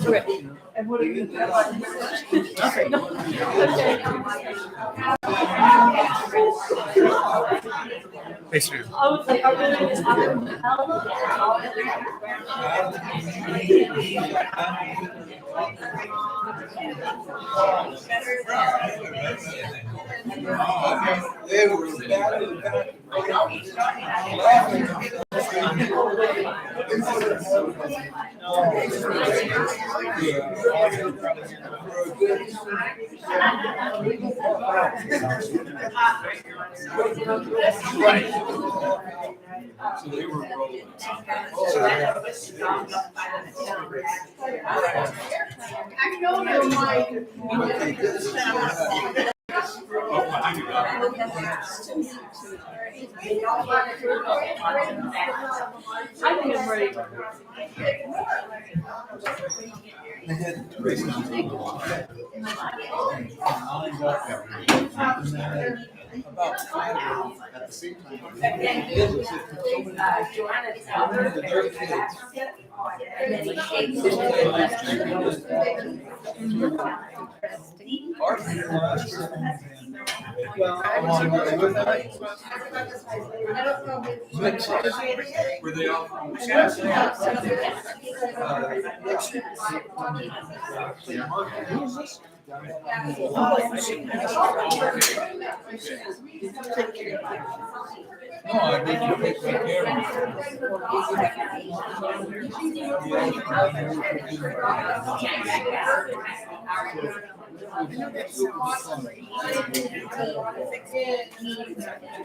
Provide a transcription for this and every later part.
Okay. And what are you doing? Okay. No. Okay. Thanks, man. I was like, are we going to talk So they were rolling. I know they're mine. I think I'm ready. They had racing on the about 5 of them at the same time. Were they all from No, I think you picked my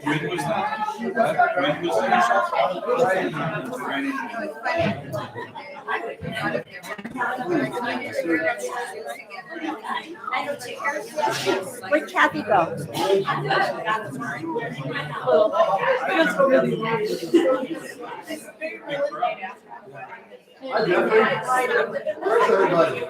When was that? When was Where'd Kathy go? That's really Hi, Jeffrey. Where's everybody?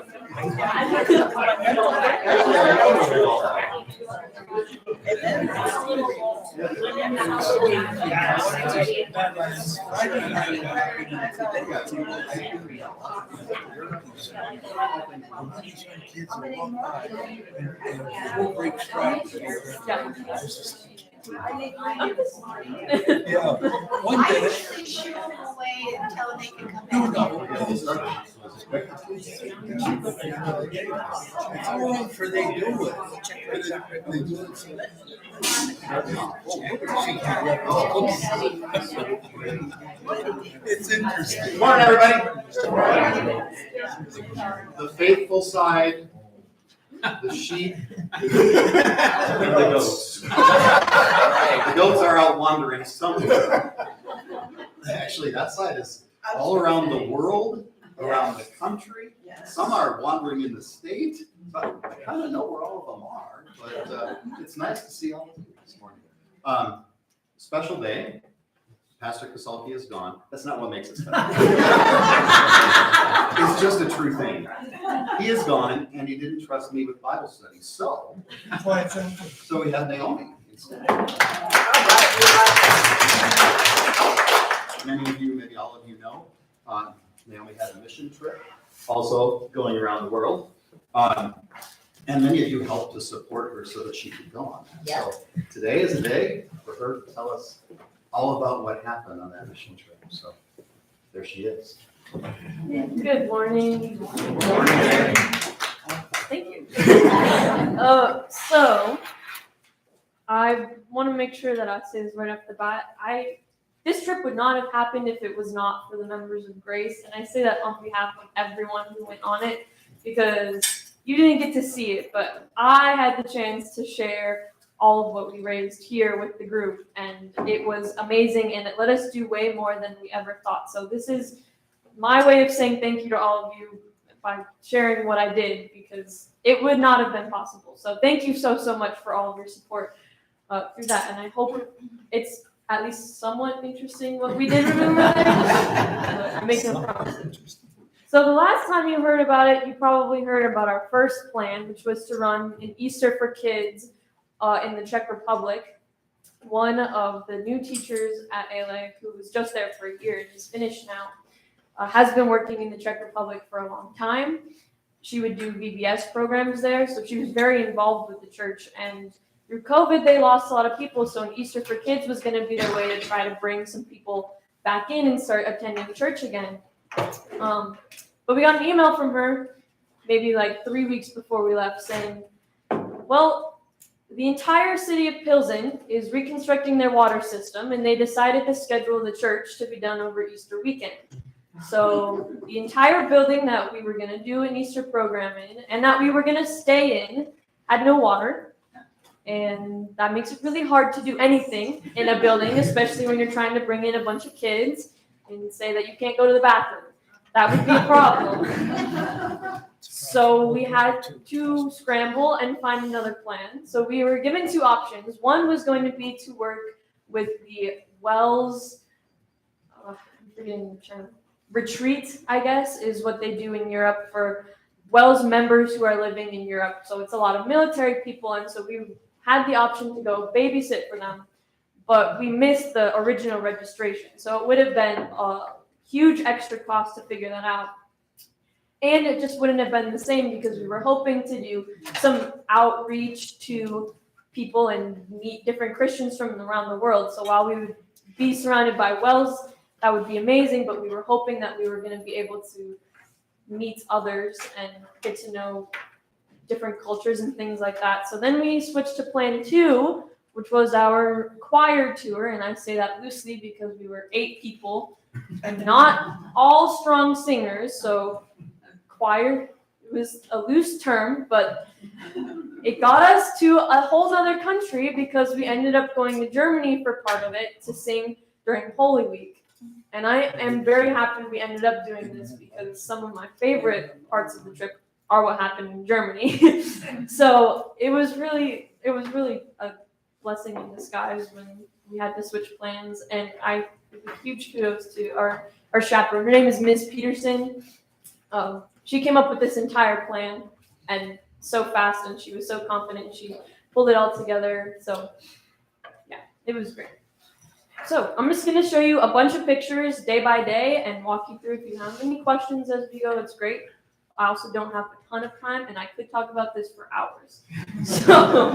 Yeah, one day. Shoo them away until they can come No, back. no. It's all right for they do it. They do it. It's interesting. Good morning, everybody. The faithful side, the sheep, and the goats. The goats are out wandering somewhere. Actually, that side is all around the world, around the country. Some are wandering in the state, but I kind of know where all of them are. But it's nice to see all of you this morning. Special day. Pastor Kasalki is gone. That's not what makes it special. It's just a true thing. He is gone, and he didn't trust me with Bible study. So we had Naomi instead. Many of you, maybe all of you know, Naomi had a mission trip, also going around the world. And many of you helped to support her so that she could go on that. So today is a day for her to tell us all about what happened on that mission trip. So there she is. Good morning. Good morning. Thank you. So I want to make sure that I say this right off the bat. This trip would not have happened if it was not for the members of Grace, and I say that on behalf of everyone who went on it, because you didn't get to see it, but I had the chance to share all of what we raised here with the group, and it was amazing, and it let us do way more than we ever thought. So this is my way of saying thank you to all of you by sharing what I did, because it would not have been possible. So thank you so much for all of your support through that, and I hope it's at least somewhat interesting what we did remember there. I make no promises. So the last time you heard about it, you probably heard about our first plan, which was to run an Easter for Kids in the Czech Republic. One of the new teachers at ALA, who was just there for a year and is finished now, has been working in the Czech Republic for a long time. She would do VBS programs there, so she was very involved with the church. And through COVID, they lost a lot of people, so an Easter for Kids was going to be their way to try to bring some people back in and start attending church again. But we got an email from her maybe like 3 weeks before we left saying, well, the entire city of Pilsen is reconstructing their water system, and they decided to schedule the church to be done over Easter weekend. So the entire building that we were going to do an Easter program in and that we were going to stay in had no water. And that makes it really hard to do anything in a building, especially when you're trying to bring in a bunch of kids and say that you can't go to the bathroom. That would be a problem. So we had to scramble and find another plan. So we were given two options. One was going to be to work with the WELS, I'm forgetting the term, retreat, I guess, is what they do in Europe for WELS members who are living in Europe. So it's a lot of military people, and so we had the option to go babysit for them, but we missed the original registration. So it would have been a huge extra cost to figure that out. And it just wouldn't have been the same because we were hoping to do some outreach to people and meet different Christians from around the world. So while we would be surrounded by WELS, that would be amazing, but we were hoping that we were going to be able to meet others and get to know different cultures and things like that. So then we switched to plan 2, which was our choir tour, and I say that loosely because we were 8 people and not all strong singers, so choir was a loose term, but it got us to a whole other country because we ended up going to Germany for part of it to sing during Holy Week. And I am very happy we ended up doing this because some of my favorite parts of the trip are what happened in Germany. So it was really a blessing in disguise when we had to switch plans. And I give a huge kudos to our chaperone. Her name is Ms. Peterson. She came up with this entire plan and so fast, and she was so confident. She pulled it all together. So yeah, it was great. So I'm just going to show you a bunch of pictures day by day and walk you through. If you have any questions as we go, it's great. I also don't have a ton of time, and I could talk about this for hours. So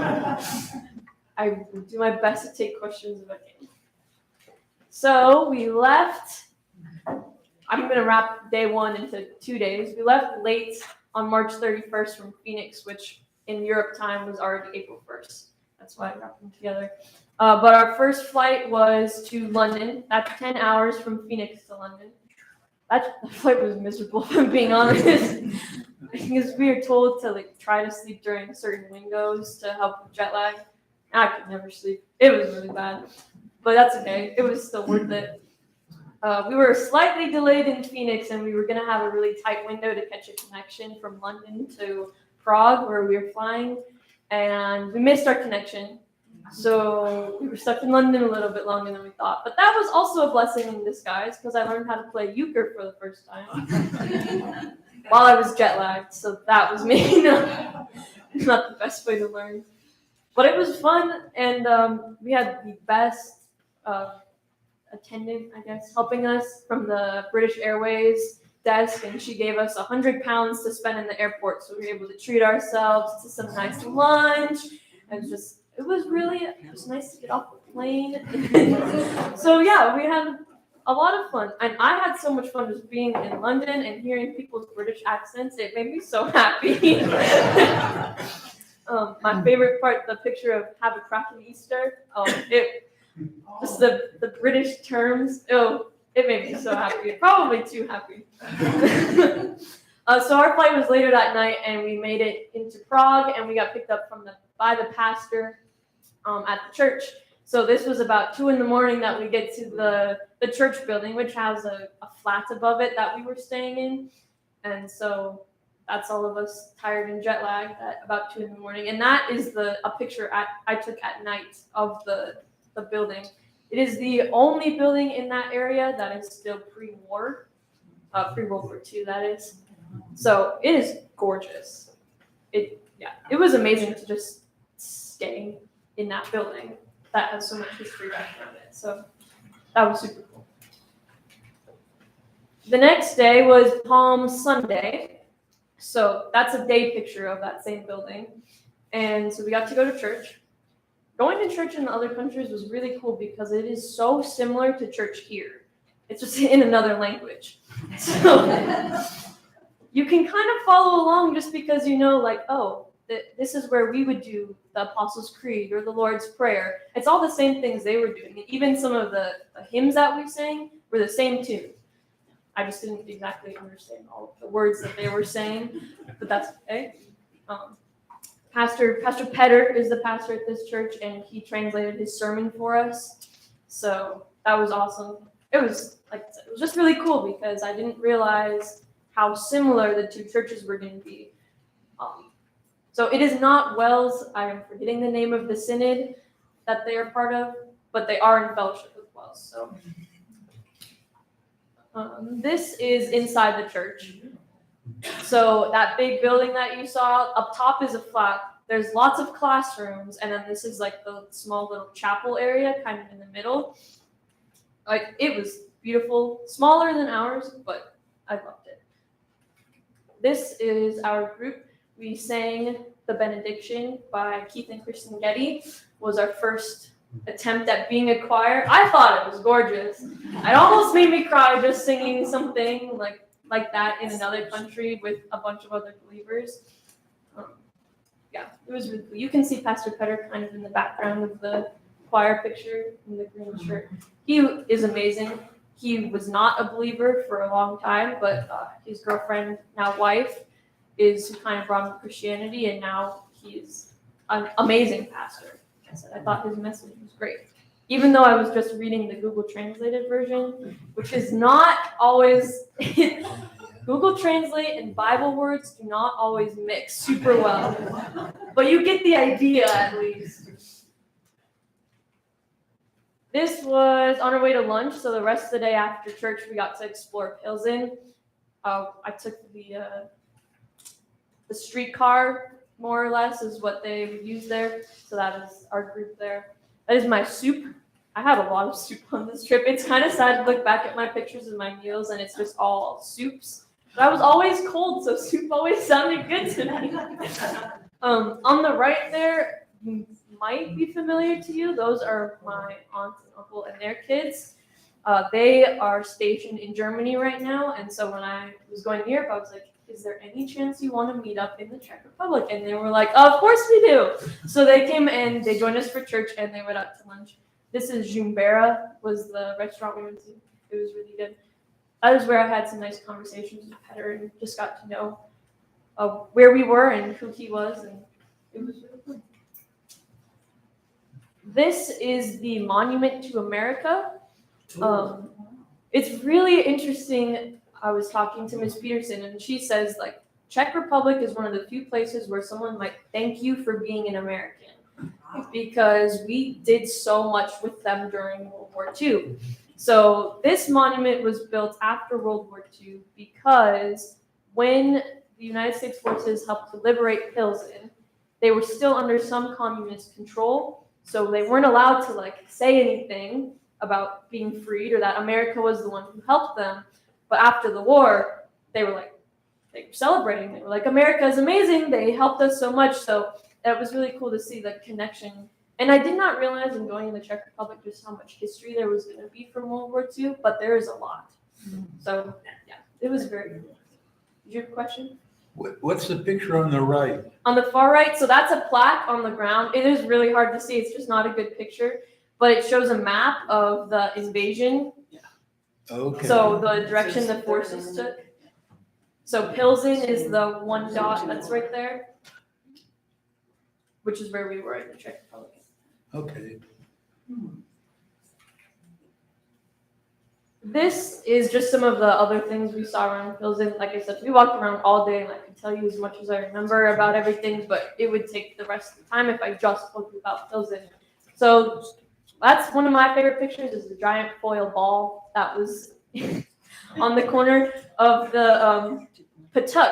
I will do my best to take questions if I can. So we left. I'm going to wrap day 1 into 2 days. We left late on March 31st from Phoenix, which in Europe time was already April 1st. That's why I wrapped them together. But our first flight was to London. That's 10 hours from Phoenix to London. That flight was miserable, if I'm being honest. Because we were told to try to sleep during certain windows to help with jet lag. I could never sleep. It was really bad. But that's okay. It was still worth it. We were slightly delayed in Phoenix, and we were going to have a really tight window to catch a connection from London to Prague, where we were flying. And we missed our connection. So we were stuck in London a little bit longer than we thought. But that was also a blessing in disguise because I learned how to play euchre for the first time while I was jet lagged. So that was maybe not the best way to learn. But it was fun, and we had the best attendant, I guess, helping us from the British Airways desk, and she gave us £100 to spend in the airport. So we were able to treat ourselves to some nice lunch and just. It was nice to get off the plane. So yeah, we had a lot of fun. And I had so much fun just being in London and hearing people's British accents. It made me so happy. My favorite part, the picture of "Have a Crackin' Easter." Just the British terms. Oh, it made me so happy. Probably too happy. So our flight was later that night, and we made it into Prague, and we got picked up by the pastor at the church. So this was about 2 a.m. that we get to the church building, which has a flat above it that we were staying in. And so that's all of us tired and jet lagged at about 2 a.m. And that is a picture I took at night of the building. It is the only building in that area that is still pre-war, pre-World War II, that is. So it is gorgeous. It was amazing to just stay in that building that has so much history back around it. So that was super cool. The next day was Palm Sunday. So that's a day picture of that same building. And so we got to go to church. Going to church in other countries was really cool because it is so similar to church here. It's just in another language. So you can kind of follow along just because you know, like, oh, this is where we would do the Apostles' Creed or the Lord's Prayer. It's all the same things they were doing. Even some of the hymns that we sang were the same tune. I just didn't exactly understand all of the words that they were saying, but that's okay. Pastor Petter is the pastor at this church, and he translated his sermon for us. So that was awesome. It was just really cool because I didn't realize how similar the two churches were going to be. So it is not Wells. I am forgetting the name of the synod that they are part of, but they are in fellowship with Wells. So this is inside the church. So that big building that you saw, up top is a flat. There's lots of classrooms, and then this is like the small little chapel area kind of in the middle. Like, it was beautiful, smaller than ours, but I loved it. This is our group. We sang the benediction by Keith and Kristen Getty. Was our first attempt at being a choir. I thought it was gorgeous. It almost made me cry just singing something like that in another country with a bunch of other believers. Yeah, it was really cool. You can see Pastor Petter kind of in the background of the choir picture in the green shirt. He is amazing. He was not a believer for a long time, but his girlfriend, now wife, is who kind of brought him to Christianity, and now he's an amazing pastor. I thought his message was great. Even though I was just reading the Google Translated version, which is not always Google Translate and Bible words do not always mix super well. But you get the idea at least. This was on our way to lunch, so the rest of the day after church we got to explore Pilsen. I took the streetcar, more or less, is what they would use there. So that is our group there. That is my soup. I had a lot of soup on this trip. It's kind of sad to look back at my pictures of my meals and it's just all soups. But I was always cold, so soup always sounded good to me. On the right there, might be familiar to you. Those are my aunt and uncle and their kids. They are stationed in Germany right now, and so when I was going to Europe, I was like, is there any chance you want to meet up in the Czech Republic? And they were like, of course we do. So they came and they joined us for church and they went out to lunch. This is Jumbera, was the restaurant we went to. It was really good. That is where I had some nice conversations with Petter and just got to know where we were and who he was, and it was really cool. This is the Monument to America. It's really interesting. I was talking to Ms. Peterson, and she says, like, Czech Republic is one of the few places where someone might thank you for being an American, because we did so much with them during World War II. So this monument was built after World War II because when the United States forces helped to liberate Pilsen, they were still under some communist control, so they weren't allowed to say anything about being freed or that America was the one who helped them. But after the war, they were celebrating. They were like, America is amazing. They helped us so much. So it was really cool to see the connection. And I did not realize in going in the Czech Republic just how much history there was going to be from World War II, but there is a lot. So yeah, it was very cool. Did you have a question? What's the picture on the right? On the far right, so that's a plaque on the ground. It is really hard to see. It's just not a good picture, but it shows a map of the invasion. Okay. So the direction the forces took. So Pilsen is the one dot that's right there, which is where we were in the Czech Republic. Okay. This is just some of the other things we saw around Pilsen. Like I said, we walked around all day, and I could tell you as much as I remember about everything, but it would take the rest of the time if I just spoke about Pilsen. So that's one of my favorite pictures, is the giant foil ball that was on the corner of the Patuk.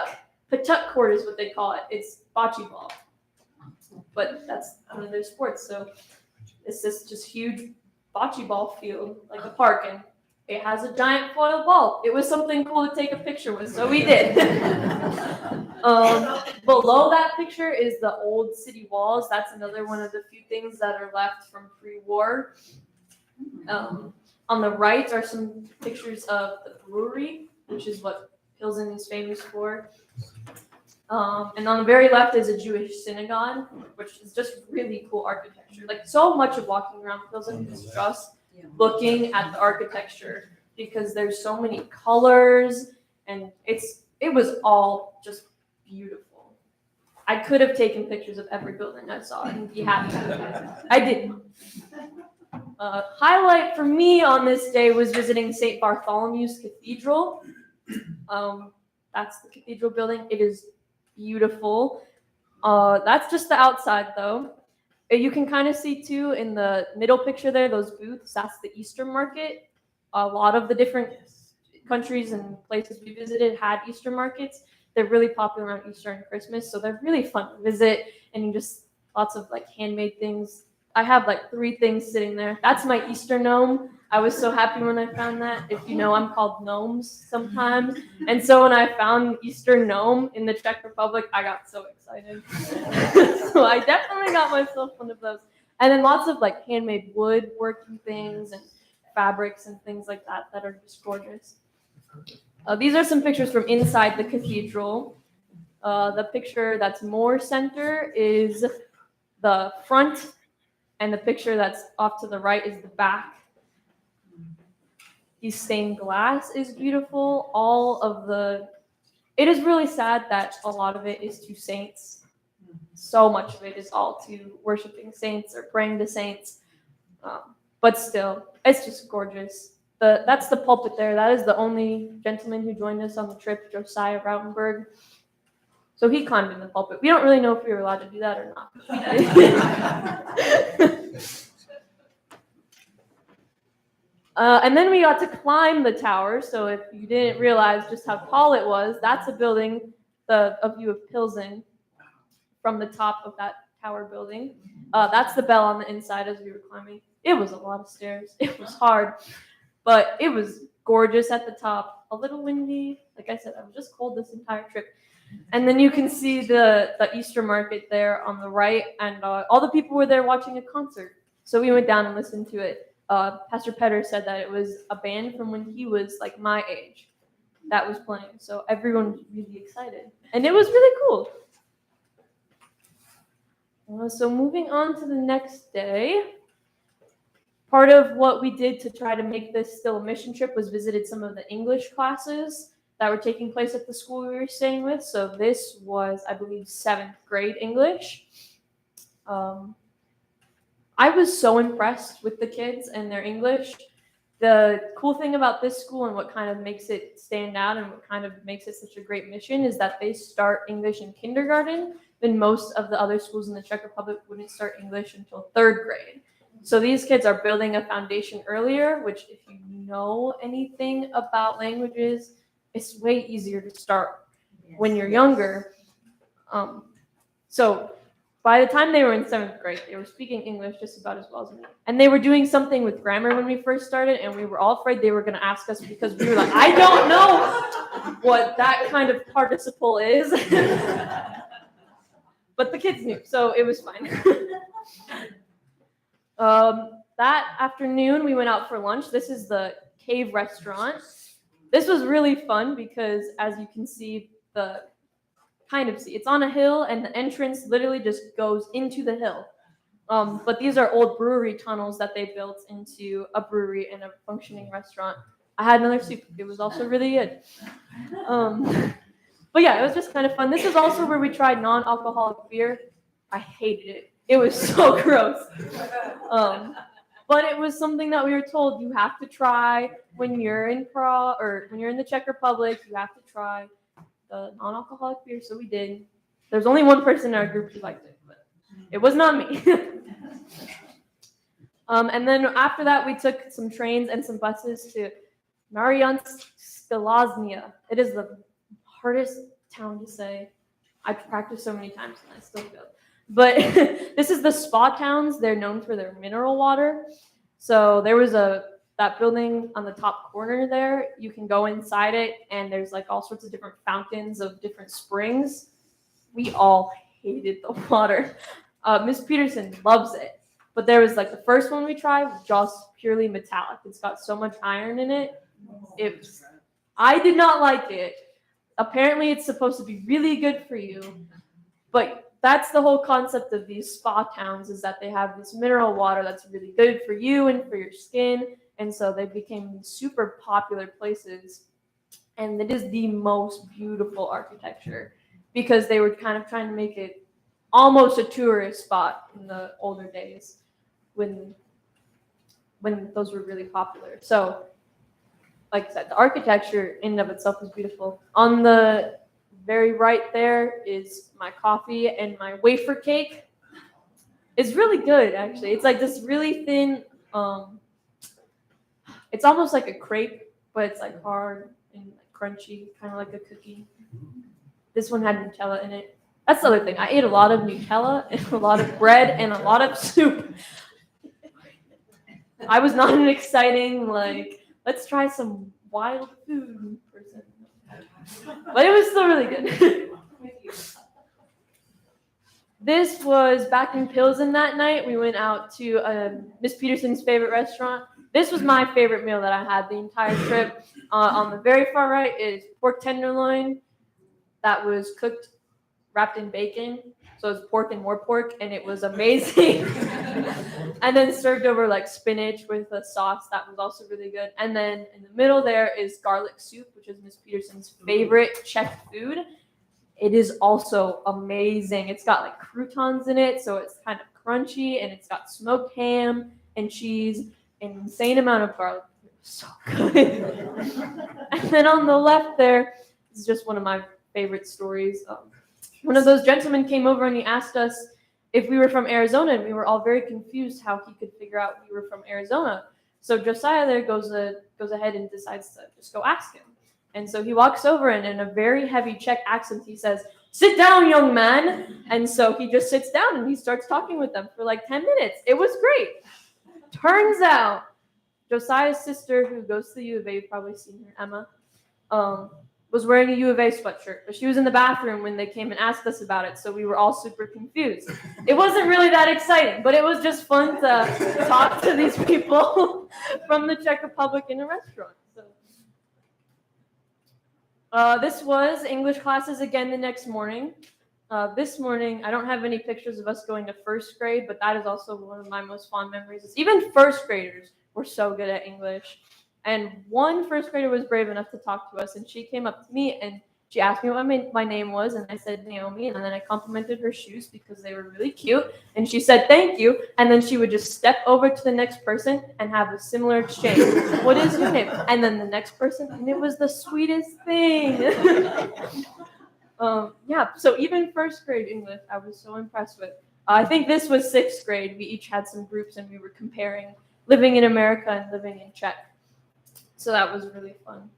Patuk court is what they call it. It's bocce ball. But that's one of their sports. So it's this just huge bocce ball field, like a park, and It has a giant foil ball. It was something cool to take a picture with, so we did. Below that picture is the old city walls. That's another one of the few things that are left from pre-war. On the right are some pictures of the brewery, which is what Pilsen is famous for. And on the very left is a Jewish synagogue, which is just really cool architecture. Like, so much of walking around Pilsen is just looking at the architecture, because there's so many colors, and it was all just beautiful. I could have taken pictures of every building I saw and be happy. I didn't. Highlight for me on this day was visiting St. Bartholomew's Cathedral. That's the cathedral building. It is beautiful. That's just the outside, though. You can kind of see, too, in the middle picture there, those booths, that's the Easter market. A lot of the different countries and places we visited had Easter markets. They're really popular around Easter and Christmas, so they're really fun to visit, and just lots of like handmade things. I have like 3 things sitting there. That's my Easter gnome. I was so happy when I found that. If you know, I'm called gnomes sometimes. And so when I found Easter gnome in the Czech Republic, I got so excited. So I definitely got myself one of those. And then lots of like handmade woodworking things and fabrics and things like that that are just gorgeous. These are some pictures from inside the cathedral. The picture that's more center is the front, and the picture that's off to the right is the back. The stained glass is beautiful. It is really sad that a lot of it is to saints. So much of it is all to worshiping saints or praying to saints. But still, it's just gorgeous. That's the pulpit there. That is the only gentleman who joined us on the trip, Josiah Rautenberg. So he climbed in the pulpit. We don't really know if we were allowed to do that or not. And then we got to climb the tower. So if you didn't realize just how tall it was, that's a building, a view of Pilsen from the top of that tower building. That's the bell on the inside as we were climbing. It was a lot of stairs. It was hard, but it was gorgeous at the top. A little windy. Like I said, I was just cold this entire trip. And then you can see the Easter market there on the right, and all the people were there watching a concert. So we went down and listened to it. Pastor Petter said that it was a band from when he was like my age that was playing. So everyone was really excited. And it was really cool. So moving on to the next day, part of what we did to try to make this still a mission trip was visited some of the English classes that were taking place at the school we were staying with. So this was, I believe, 7th grade English. I was so impressed with the kids and their English. The cool thing about this school and what kind of makes it stand out and what kind of makes it such a great mission is that they start English in kindergarten, when most of the other schools in the Czech Republic wouldn't start English until 3rd grade. So these kids are building a foundation earlier, which if you know anything about languages, it's way easier to start when you're younger. So by the time they were in 7th grade, they were speaking English just about as well as me. And they were doing something with grammar when we first started, and we were all afraid they were going to ask us because we were like, I don't know what that kind of participle is. But the kids knew, so it was fine. That afternoon, we went out for lunch. This is the Cave Restaurant. This was really fun because, as you can see, it's on a hill, and the entrance literally just goes into the hill. But these are old brewery tunnels that they built into a brewery and a functioning restaurant. I had another soup. It was also really good. But yeah, it was just kind of fun. This is also where we tried non-alcoholic beer. I hated it. It was so gross. But it was something that we were told you have to try when you're in Prague or when you're in the Czech Republic. You have to try the non-alcoholic beer. So we did. There's only one person in our group who liked it, but it was not me. And then after that, we took some trains and some buses to Mariánska Lázně. It is the hardest town to say. I've practiced so many times and I still fail. But this is the spa towns. They're known for their mineral water. So there was a that building on the top corner there, you can go inside it and there's like all sorts of different fountains of different springs. We all hated the water. Miss Peterson loves it. But there was like the first one we tried was just purely metallic. It's got so much iron in it. I did not like it. Apparently it's supposed to be really good for you. But that's the whole concept of these spa towns, is that they have this mineral water that's really good for you and for your skin. And so they became super popular places. And it is the most beautiful architecture because they were kind of trying to make it almost a tourist spot in the older days when those were really popular. So, like I said, the architecture in and of itself is beautiful. On the very right there is my coffee and my wafer cake. It's really good, actually. It's like this really thin, it's almost like a crepe, but it's like hard and like crunchy, kind of like a cookie. This one had Nutella in it. That's the other thing. I ate a lot of Nutella and a lot of bread and a lot of soup. I was not an exciting, like, let's try some wild food person. But it was still really good. This was back in Pilsen that night. We went out to Miss Peterson's favorite restaurant. This was my favorite meal that I had the entire trip. On the very far right is pork tenderloin that was cooked, wrapped in bacon. So it's pork and more pork, and it was amazing. And then served over like spinach with a sauce that was also really good. And then in the middle there is garlic soup, which is Miss Peterson's favorite Czech food. It is also amazing. It's got like croutons in it, so it's kind of crunchy, and it's got smoked ham and cheese, an insane amount of garlic. So good. And then on the left there is just one of my favorite stories. One of those gentlemen came over and he asked us if we were from Arizona, and we were all very confused how he could figure out we were from Arizona. So Josiah there goes ahead and decides to just go ask him. And so he walks over, and in a very heavy Czech accent, he says, "Sit down, young man." And so he just sits down and he starts talking with them for like 10 minutes. It was great. Turns out Josiah's sister, who goes to the U of A, you've probably seen her, Emma, was wearing a U of A sweatshirt, but she was in the bathroom when they came and asked us about it, so we were all super confused. It wasn't really that exciting, but it was just fun to talk to these people from the Czech Republic in a restaurant. So, this was English classes again the next morning. This morning, I don't have any pictures of us going to first grade, but that is also one of my most fond memories. Even first graders were so good at English. And one first grader was brave enough to talk to us, and she came up to me and she asked me what my name was, and I said Naomi, and then I complimented her shoes because they were really cute, and she said thank you, and then she would just step over to the next person and have a similar exchange. What is your name? And then the next person, and it was the sweetest thing. Yeah, so even first grade English, I was so impressed with. I think this was sixth grade. We each had some groups, and we were comparing living in America and living in Czech. So that was really fun.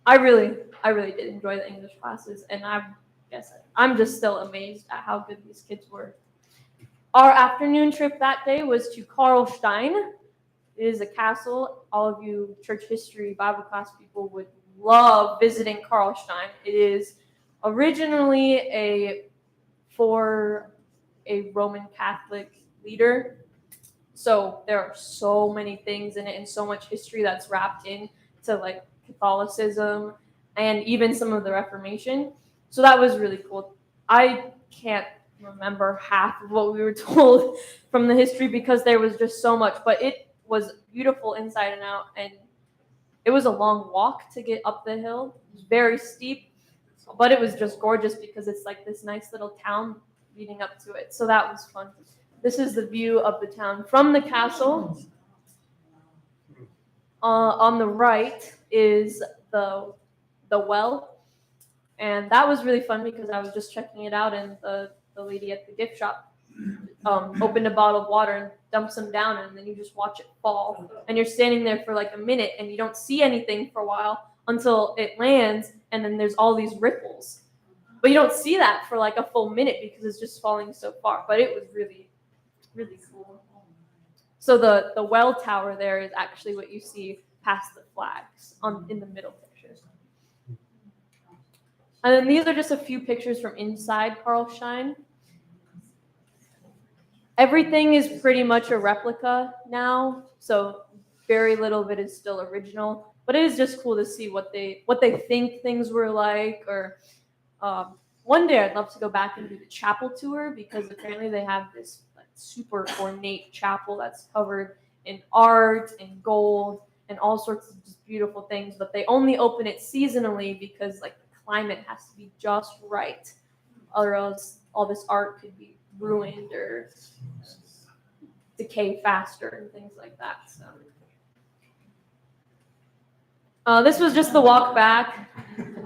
I really did enjoy the English classes, and I'm just still amazed at how good these kids were. Our afternoon trip that day was to Karlstein. It is a castle. All of you church history Bible class people would love visiting Karlstein. It is originally for a Roman Catholic leader. So there are so many things in it and so much history that's wrapped in to like Catholicism and even some of the Reformation. So that was really cool. I can't remember half of what we were told from the history because there was just so much, but it was beautiful inside and out, and it was a long walk to get up the hill. It was very steep, but it was just gorgeous because it's like this nice little town leading up to it. So that was fun. This is the view of the town from the castle. On the right is the well, and that was really fun because I was just checking it out, and the lady at the gift shop opened a bottle of water and dumped some down, and then you just watch it fall, and you're standing there for like a minute, and you don't see anything for a while until it lands, and then there's all these ripples, but you don't see that for like a full minute because it's just falling so far. But it was really, really cool. So the well tower there is actually what you see past the flags in the middle pictures. And then these are just a few pictures from inside Karlstein. Everything is pretty much a replica now, so very little of it is still original. But it is just cool to see what they think things were like. Or one day I'd love to go back and do the chapel tour, because apparently they have this like super ornate chapel that's covered in art and gold and all sorts of just beautiful things. But they only open it seasonally because like the climate has to be just right, or else all this art could be ruined or decay faster and things like that. So this was just the walk back.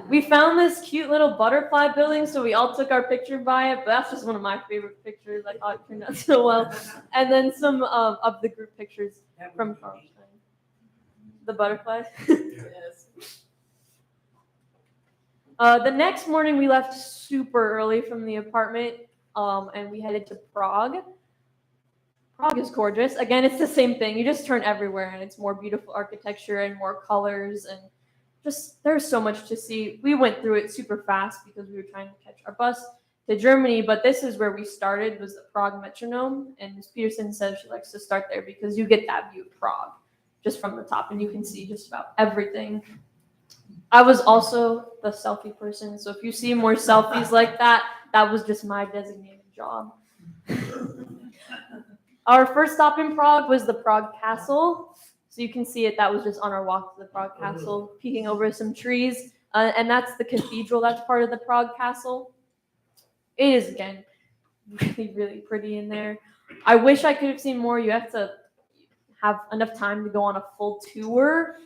We found this cute little butterfly building, so we all took our picture by it, but that's just one of my favorite pictures. I thought it turned out so well. And then some of the group pictures from Karlstein. The butterflies. The next morning we left super early from the apartment, and we headed to Prague. Prague is gorgeous. Again, it's the same thing. You just turn everywhere and it's more beautiful architecture and more colors, and just there's so much to see. We went through it super fast because we were trying to catch our bus to Germany, but this is where we started, was the Prague Metronome, and Ms. Peterson says she likes to start there because you get that view of Prague just from the top and you can see just about everything. I was also the selfie person, so if you see more selfies like that, that was just my designated job. Our first stop in Prague was the Prague Castle. So you can see it, that was just on our walk to the Prague Castle, peeking over some trees. And that's the cathedral that's part of the Prague Castle. It is, again, really, really pretty in there. I wish I could have seen more. You have to have enough time to go on a full tour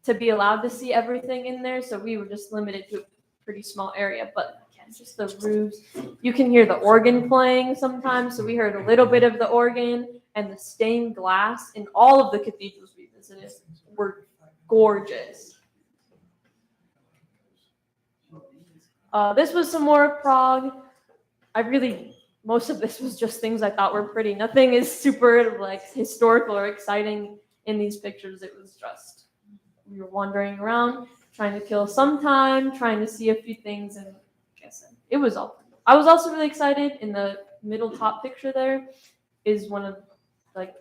to be allowed to see everything in there. So we were just limited to a pretty small area. But again, just the roofs. You can hear the organ playing sometimes. So we heard a little bit of the organ, and the stained glass in all of the cathedrals we visited were gorgeous. This was some more of Prague. Most of this was just things I thought were pretty. Nothing is super like historical or exciting in these pictures. It was just, we were wandering around, trying to kill some time, trying to see a few things, and it was all. I was also really excited. In the middle top picture there is one of like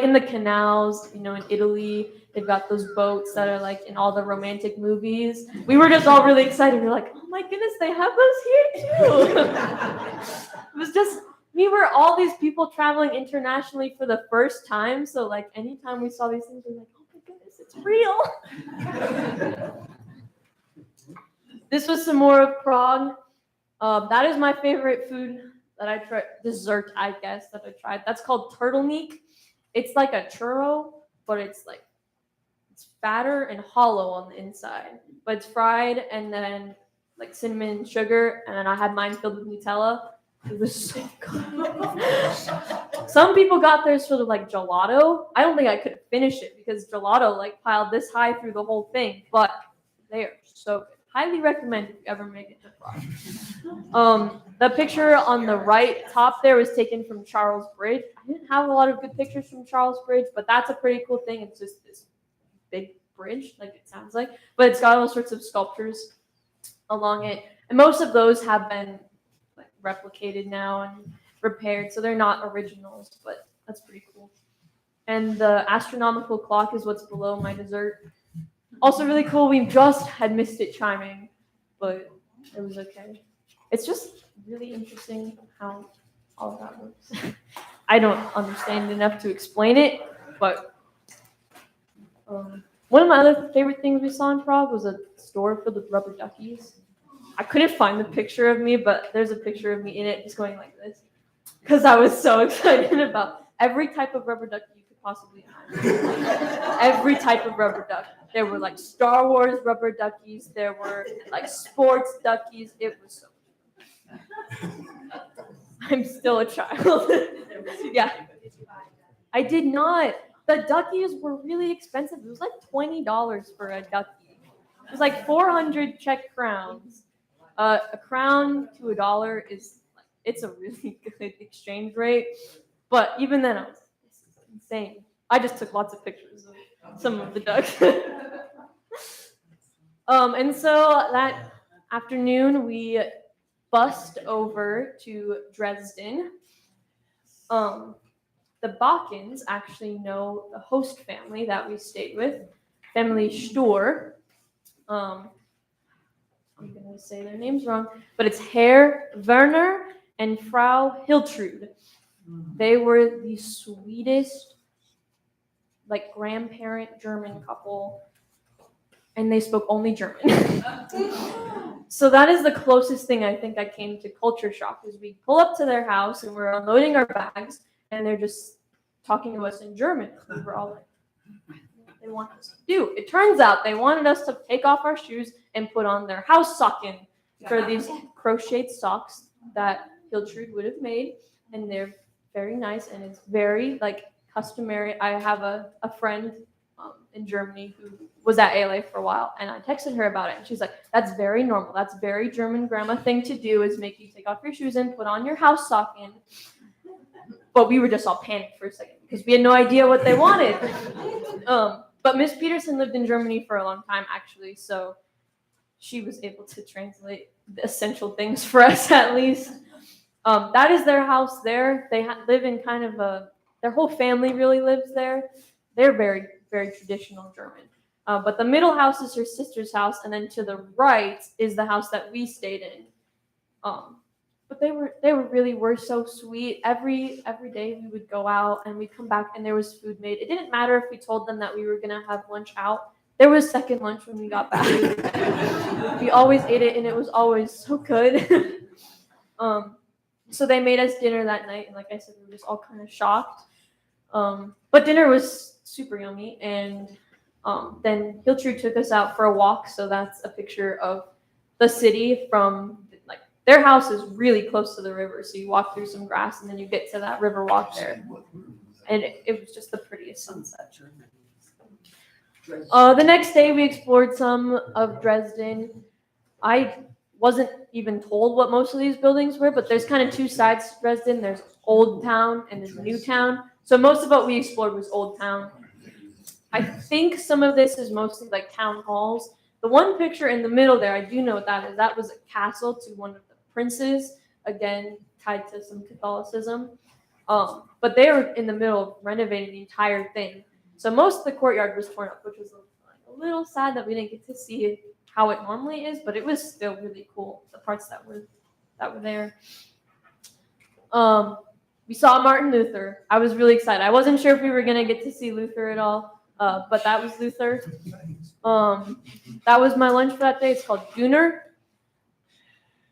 in the canals, in Italy, they've got those boats that are like in all the romantic movies. We were just all really excited. We were like, oh my goodness, they have those here too. It was just, we were all these people traveling internationally for the first time. So like anytime we saw these things, we were like, oh my goodness, it's real. This was some more of Prague. That is my favorite food that I tried, dessert, I guess, that I tried. That's called turtleneck. It's like a churro, but it's fatter and hollow on the inside. But it's fried, and then like cinnamon and sugar, and then I had mine filled with Nutella. It was so good. Some people got theirs sort of like gelato. I don't think I could finish it because gelato like piled this high through the whole thing, but they are so good. Highly recommend if you ever make it to Prague. The picture on the right top there was taken from Charles Bridge. I didn't have a lot of good pictures from Charles Bridge, but that's a pretty cool thing. It's just this big bridge, like it sounds like, but it's got all sorts of sculptures along it, and most of those have been like replicated now and repaired, so they're not originals, but that's pretty cool. And the astronomical clock is what's below my dessert. Also really cool. We just had missed it chiming, but it was okay. It's just really interesting how all of that works. I don't understand enough to explain it, but one of my other favorite things we saw in Prague was a store filled with rubber duckies. I couldn't find the picture of me, but there's a picture of me in it just going like this because I was so excited about every type of rubber ducky you could possibly imagine. Every type of rubber duck. There were like Star Wars rubber duckies. There were like sports duckies. It was so I'm still a child. Yeah. I did not. The duckies were really expensive. It was like $20 for a ducky. It was like 400 Czech crowns. A crown to $1 is it's a really good exchange rate. But even then, I was this is insane. I just took lots of pictures of some of the ducks. And so that afternoon we bussed over to Dresden. The Bakens actually know the host family that we stayed with, family Stur. I'm going to say their names wrong, but it's Herr Werner and Frau Hiltrud. They were the sweetest, like, grandparent German couple, and they spoke only German. So that is the closest thing I think I came to culture shock, is we pull up to their house and we're unloading our bags, and they're just talking to us in German. We were all like, what do they want us to do? It turns out they wanted us to take off our shoes and put on their Haussocken for these crocheted socks that Hiltrud would have made, and they're very nice, and it's very, like, customary. I have a friend in Germany who was at ALA for a while, and I texted her about it, and she's like, that's very normal. That's very German grandma thing to do, is make you take off your shoes and put on your Haussocken. But we were just all panicked for a second because we had no idea what they wanted. But Miss Peterson lived in Germany for a long time, actually, so she was able to translate the essential things for us, at least. That is their house there. They live in kind of their whole family really lives there. They're very, very traditional German. But the middle house is her sister's house, and then to the right is the house that we stayed in. But they were so sweet. Every day we would go out and we'd come back and there was food made. It didn't matter if we told them that we were gonna have lunch out. There was second lunch when we got back. We always ate it, and it was always so good. So they made us dinner that night, and like I said, we were just all kind of shocked. But dinner was super yummy, and then Hiltrud took us out for a walk. So that's a picture of the city from, like, their house is really close to the river. So you walk through some grass, and then you get to that river walk there, and it was just the prettiest sunset. The next day we explored some of Dresden. I wasn't even told what most of these buildings were, but there's kind of two sides to Dresden. There's Old Town and there's New Town. So most of what we explored was Old Town. I think some of this is mostly like town halls. The one picture in the middle there, I do know what that is. That was a castle to one of the princes, again, tied to some Catholicism. But they were in the middle of renovating the entire thing. So most of the courtyard was torn up, which was a little sad that we didn't get to see how it normally is, but it was still really cool, the parts that were there. We saw Martin Luther. I was really excited. I wasn't sure if we were going to get to see Luther at all, but that was Luther. That was my lunch for that day. It's called Döner.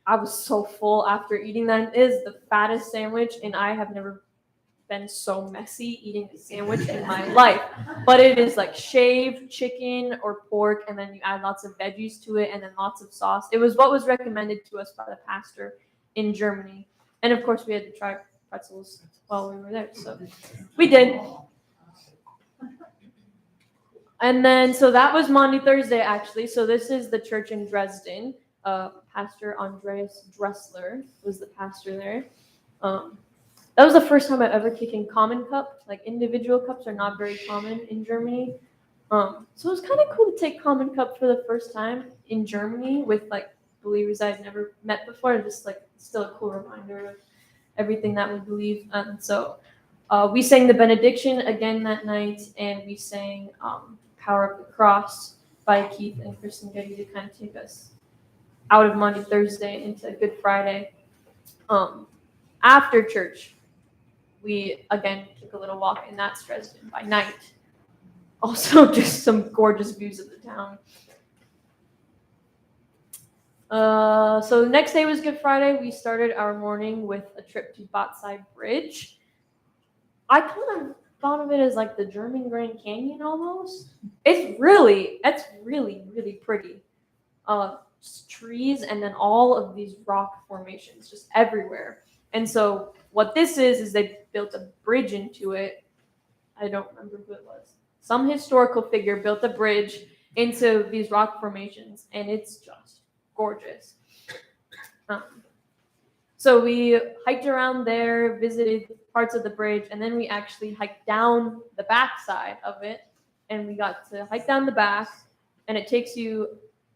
I was so full after eating that. It is the fattest sandwich, and I have never been so messy eating a sandwich in my life. But it is like shaved chicken or pork, and then you add lots of veggies to it, and then lots of sauce. It was what was recommended to us by the pastor in Germany. And of course, we had to try pretzels while we were there. So we did. And then, so that was Maundy Thursday, actually. So this is the church in Dresden. Pastor Andreas Dressler was the pastor there. That was the first time I've ever taken common cup. Like, individual cups are not very common in Germany. So it was kind of cool to take common cup for the first time in Germany with, like, believers I'd never met before. Just, like, still a cool reminder of everything that we believe. So we sang the benediction again that night, and we sang Power of the Cross by Keith and Kristen Getty to kind of take us out of Maundy Thursday into Good Friday. After church, we again took a little walk, and that's Dresden by night. Also, just some gorgeous views of the town. So the next day was Good Friday. We started our morning with a trip to Botside Bridge. I kind of thought of it as like the German Grand Canyon almost. It's really, really pretty. Trees and then all of these rock formations just everywhere. And so what this is they built a bridge into it. I don't remember who it was. Some historical figure built a bridge into these rock formations, and it's just gorgeous. So we hiked around there, visited parts of the bridge, and then we actually hiked down the back side of it. And we got to hike down the back, and it takes you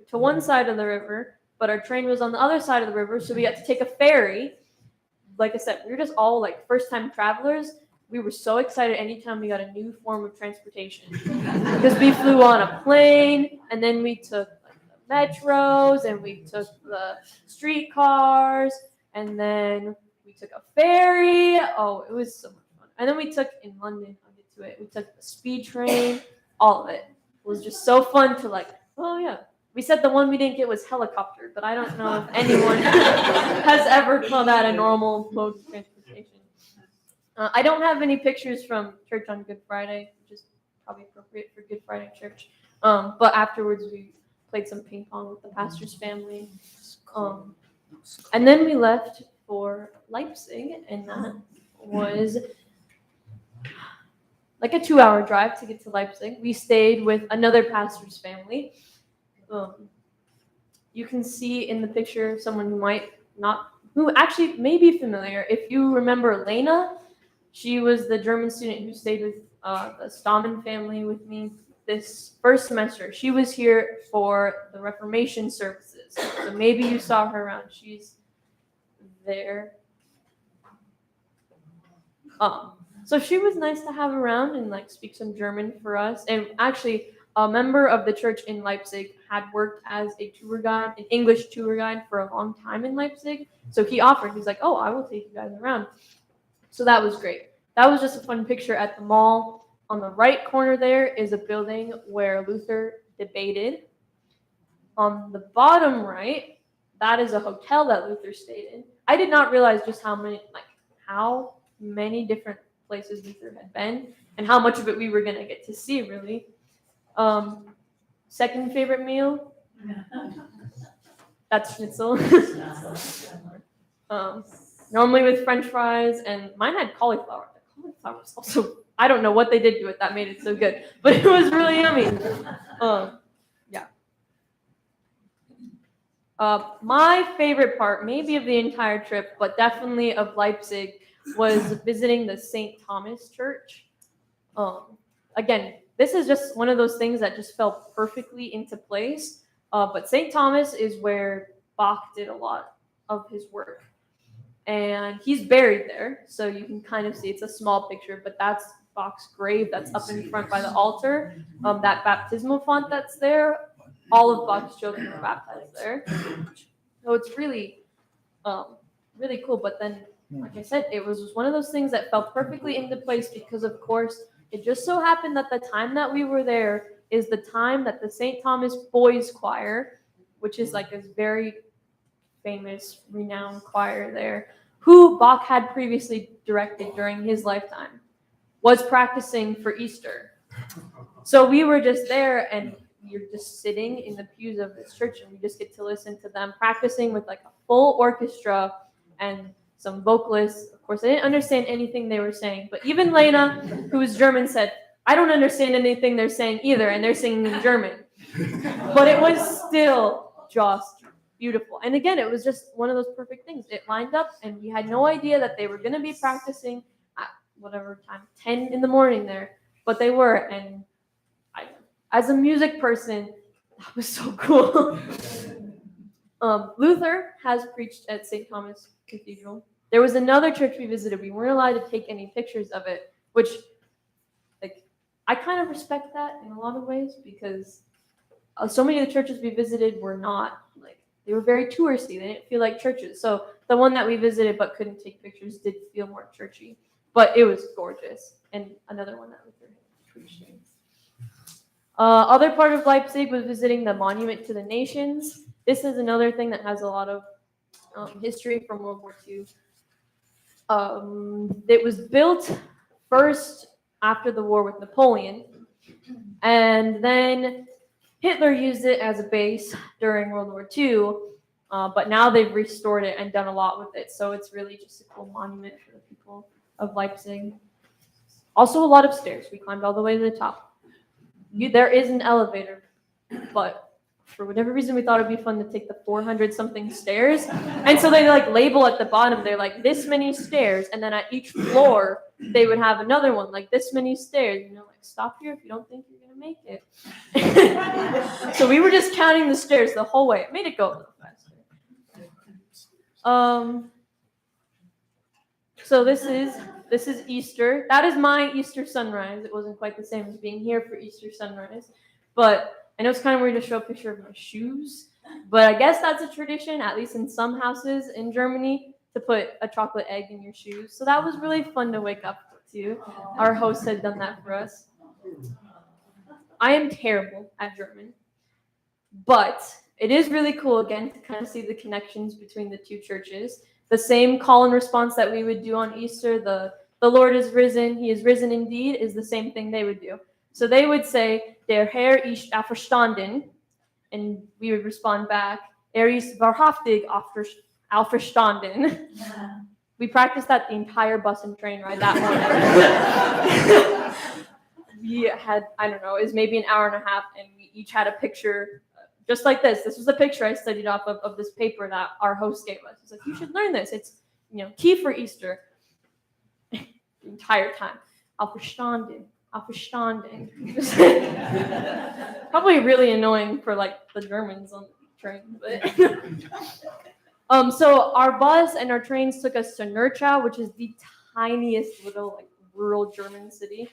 to one side of the river, but our train was on the other side of the river, so we had to take a ferry. Like I said, we were just all like first-time travelers. We were so excited anytime we got a new form of transportation because we flew on a plane, and then we took like, the metros, and we took the streetcars, and then we took a ferry. Oh, it was so much fun. And then we took in London. I'll get to it. We took the speed train. All of it was just so fun to like. Oh yeah. We said the one we didn't get was helicopter, but I don't know if anyone has ever called that a normal mode of transportation. I don't have any pictures from church on Good Friday, which is probably appropriate for Good Friday church. But afterwards, we played some ping pong with the pastor's family. And then we left for Leipzig, and that was like a 2-hour drive to get to Leipzig. We stayed with another pastor's family. You can see in the picture someone who actually may be familiar. If you remember Lena, she was the German student who stayed with the Stammen family with me this first semester. She was here for the Reformation services. So maybe you saw her around. She's there. So she was nice to have around and like speak some German for us. And actually, a member of the church in Leipzig had worked as a tour guide, an English tour guide for a long time in Leipzig. So he's like, oh, I will take you guys around. So that was great. That was just a fun picture at the mall. On the right corner there is a building where Luther debated. On the bottom right, that is a hotel that Luther stayed in. I did not realize just how many different places Luther had been and how much of it we were going to get to see, really. Second favorite meal? That's schnitzel. Normally with French fries, and mine had cauliflower. The cauliflower was also, I don't know what they did to it that made it so good, but it was really yummy. Yeah. My favorite part, maybe of the entire trip, but definitely of Leipzig, was visiting the St. Thomas Church. Again, this is just one of those things that just fell perfectly into place. But St. Thomas is where Bach did a lot of his work. And he's buried there, so you can kind of see it's a small picture, but that's Bach's grave that's up in front by the altar. That baptismal font that's there, all of Bach's children were baptized there. So it's really, really cool. But then, like I said, it was just one of those things that fell perfectly into place because, of course, it just so happened that the time that we were there is the time that the St. Thomas Boys Choir, which is like this very famous, renowned choir there, who Bach had previously directed during his lifetime, was practicing for Easter. So we were just there, and you're just sitting in the pews of this church, and we just get to listen to them practicing with like a full orchestra and some vocalists. Of course, I didn't understand anything they were saying, but even Lena, who was German, said, I don't understand anything they're saying either, and they're singing in German. But it was still just beautiful. And again, it was just one of those perfect things. It lined up, and we had no idea that they were going to be practicing at whatever time, 10 in the morning there, but they were. And as a music person, that was so cool. Luther has preached at St. Thomas Cathedral. There was another church we visited. We weren't allowed to take any pictures of it, which, like, I kind of respect that in a lot of ways because so many of the churches we visited were not, like, they were very touristy. They didn't feel like churches. So the one that we visited but couldn't take pictures did feel more churchy, but it was gorgeous. And another one that Luther had preached in. Other part of Leipzig was visiting the Monument to the Nations. This is another thing that has a lot of history from World War II. It was built first after the war with Napoleon, and then Hitler used it as a base during World War II, but now they've restored it and done a lot with it, so it's really just a cool monument for the people of Leipzig. Also a lot of stairs. We climbed all the way to the top. There is an elevator, but for whatever reason, we thought it'd be fun to take the 400 something stairs. And so they like label at the bottom, they're like this many stairs. And then at each floor, they would have another one, like this many stairs. You know, like stop here if you don't think you're going to make it. So we were just counting the stairs the whole way. It made it go a little faster. So this is Easter. That is my Easter sunrise. It wasn't quite the same as being here for Easter sunrise. But I know it's kind of weird to show a picture of my shoes, but I guess that's a tradition, at least in some houses in Germany, to put a chocolate egg in your shoes. So that was really fun to wake up to. Our host had done that for us. I am terrible at German, but it is really cool, again, to kind of see the connections between the two churches. The same call and response that we would do on Easter, the Lord is risen, he is risen indeed, is the same thing they would do. So they would say, der Herr ist auferstanden, and we would respond back, ist wahrhaftig auferstanden. We practiced that the entire bus and train ride that morning. We had, I don't know, it was maybe an hour and a half, and we each had a picture just like this. This was a picture I studied off of this paper that our host gave us. He's like, you should learn this. It's, key for Easter. The entire time. Auferstanden. Probably really annoying for like the Germans on the train. But so our bus and our trains took us to Nurchau, which is the tiniest little like rural German city.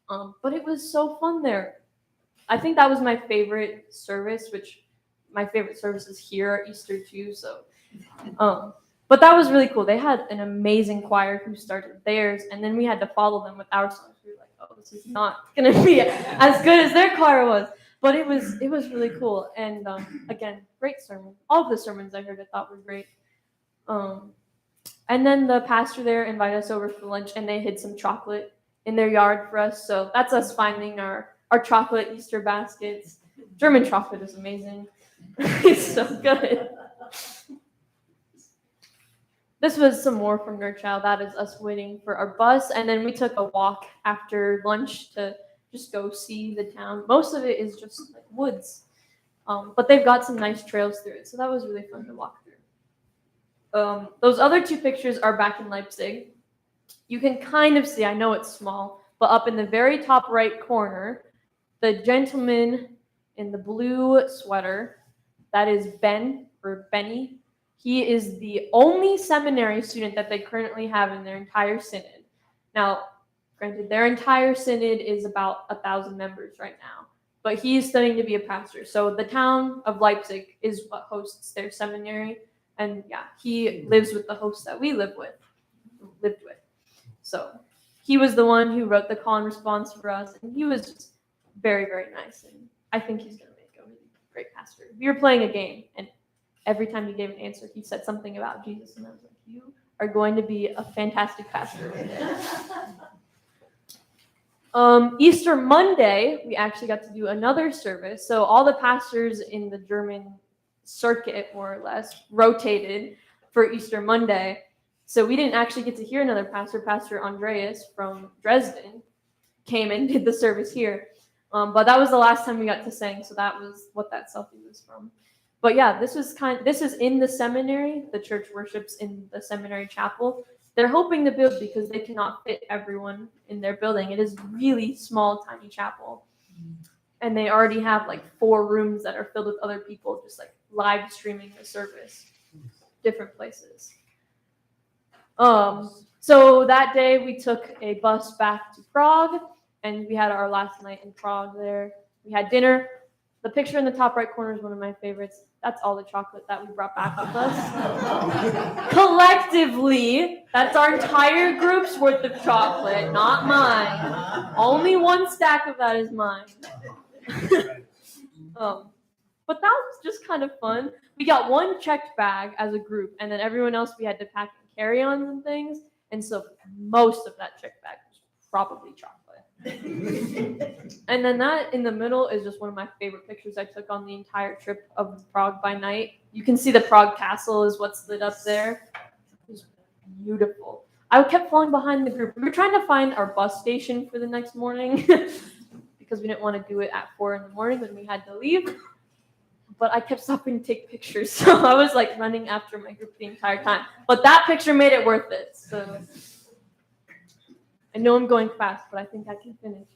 But it was so fun there. I think that was my favorite service, which my favorite service is here at Easter too. So, but that was really cool. They had an amazing choir who started theirs, and then we had to follow them with our songs. We were like, oh, this is not going to be as good as their choir was. But it was really cool. And again, great sermon. All of the sermons I heard I thought were great. And then the pastor there invited us over for lunch, and they hid some chocolate in their yard for us. So that's us finding our chocolate Easter baskets. German chocolate is amazing. It's so good. This was some more from Nurchau. That is us waiting for our bus. And then we took a walk after lunch to just go see the town. Most of it is just like woods. But they've got some nice trails through it. So that was really fun to walk through. Those other two pictures are back in Leipzig. You can kind of see, I know it's small, but up in the very top right corner, the gentleman in the blue sweater, that is Ben or Benny. He is the only seminary student that they currently have in their entire synod. Now, granted, their entire synod is about 1,000 members right now, but he is studying to be a pastor. So the town of Leipzig is what hosts their seminary, and yeah, he lives with the host that we lived with. So he was the one who wrote the call and response for us, and he was just very, very nice, and I think he's going to make a really great pastor. We were playing a game, and every time he gave an answer, he said something about Jesus, and I was like, you are going to be a fantastic pastor. Easter Monday, we actually got to do another service. So all the pastors in the German circuit, more or less, rotated for Easter Monday. So we didn't actually get to hear another pastor. Pastor Andreas from Dresden came and did the service here. But that was the last time we got to sing, so that was what that selfie was from. But yeah, this is in the seminary. The church worships in the seminary chapel. They're hoping to build because they cannot fit everyone in their building. It is really small, tiny chapel. And they already have like 4 rooms that are filled with other people just like live streaming the service, different places. So that day we took a bus back to Prague, and we had our last night in Prague there. We had dinner. The picture in the top right corner is one of my favorites. That's all the chocolate that we brought back with us. Collectively, that's our entire group's worth of chocolate, not mine. Only one stack of that is mine. But that was just kind of fun. We got one checked bag as a group, and then everyone else we had to pack in carry-ons and things. And so most of that checked bag was probably chocolate. And then that in the middle is just one of my favorite pictures I took on the entire trip of Prague by night. You can see the Prague Castle is what's lit up there. It was beautiful. I kept falling behind the group. We were trying to find our bus station for the next morning because we didn't want to do it at 4 a.m. when we had to leave. but I kept stopping to take pictures, so I was like running after my group the entire time. But that picture made it worth it. So I know I'm going fast, but I think I can finish.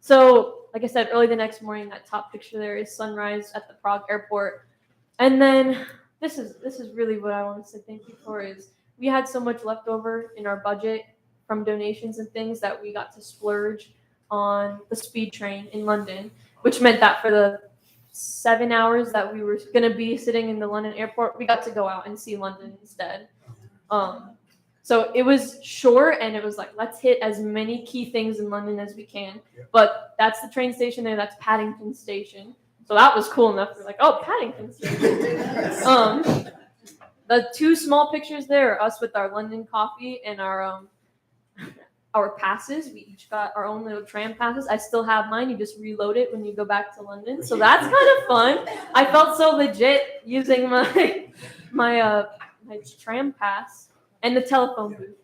So like I said, early the next morning, that top picture there is sunrise at the Prague airport. And then this is really what I want to say thank you for is we had so much left over in our budget from donations and things that we got to splurge on the speed train in London, which meant that for the 7 hours that we were going to be sitting in the London airport, we got to go out and see London instead. So it was short, and it was like, let's hit as many key things in London as we can. Yeah. But that's the train station there. That's Paddington Station. So that was cool enough. We're like, oh, Paddington Station. The two small pictures there are us with our London coffee and our passes. We each got our own little tram passes. I still have mine. You just reload it when you go back to London. So that's kind of fun. I felt so legit using my tram pass. And the telephone booth.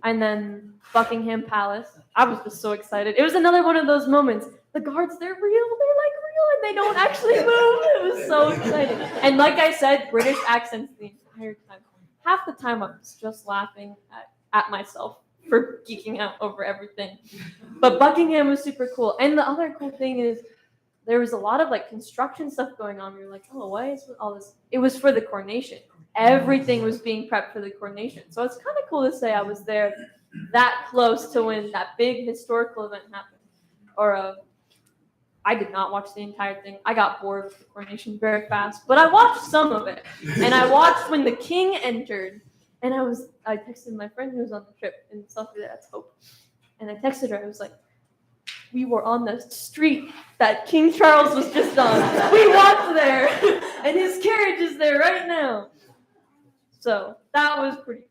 And then Buckingham Palace. I was just so excited. It was another one of those moments. The guards, they're real, and they don't actually move. It was so exciting. And like I said, British accents the entire time. Half the time I was just laughing at myself for geeking out over everything. But Buckingham was super cool. And the other cool thing is there was a lot of like construction stuff going on. We were like, oh, why is all this? It was for the coronation. Everything was being prepped for the coronation. So it's kind of cool to say I was there that close to when that big historical event happened. Or I did not watch the entire thing. I got bored with the coronation very fast, but I watched some of it. And I watched when the king entered. And I texted my friend who was on the trip in South Korea, that's Hope. And I texted her, I was like, we were on the street that King Charles was just on. We walked there, and his carriage is there right now. So that was pretty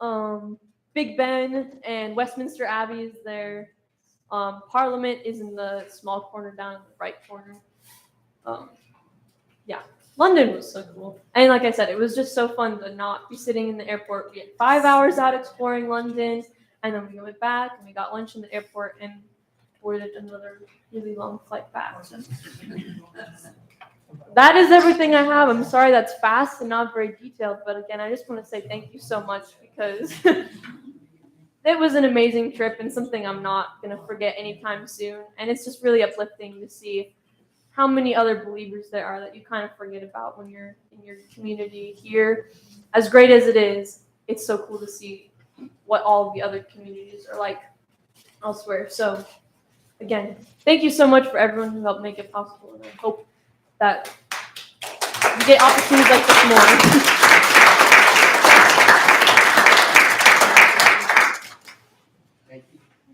fun. Big Ben and Westminster Abbey is there. Parliament is in the small corner down in the right corner. Yeah, London was so cool. And like I said, it was just so fun to not be sitting in the airport. We had 5 hours out exploring London, and then we went back and we got lunch in the airport and boarded another really long flight back. So. That is everything I have. I'm sorry that's fast and not very detailed, but again, I just want to say thank you so much because it was an amazing trip and something I'm not going to forget anytime soon. And it's just really uplifting to see how many other believers there are that you kind of forget about when you're in your community here. As great as it is, it's so cool to see what all of the other communities are like elsewhere. So again, thank you so much for everyone who helped make it possible, and I hope that you get opportunities like this more.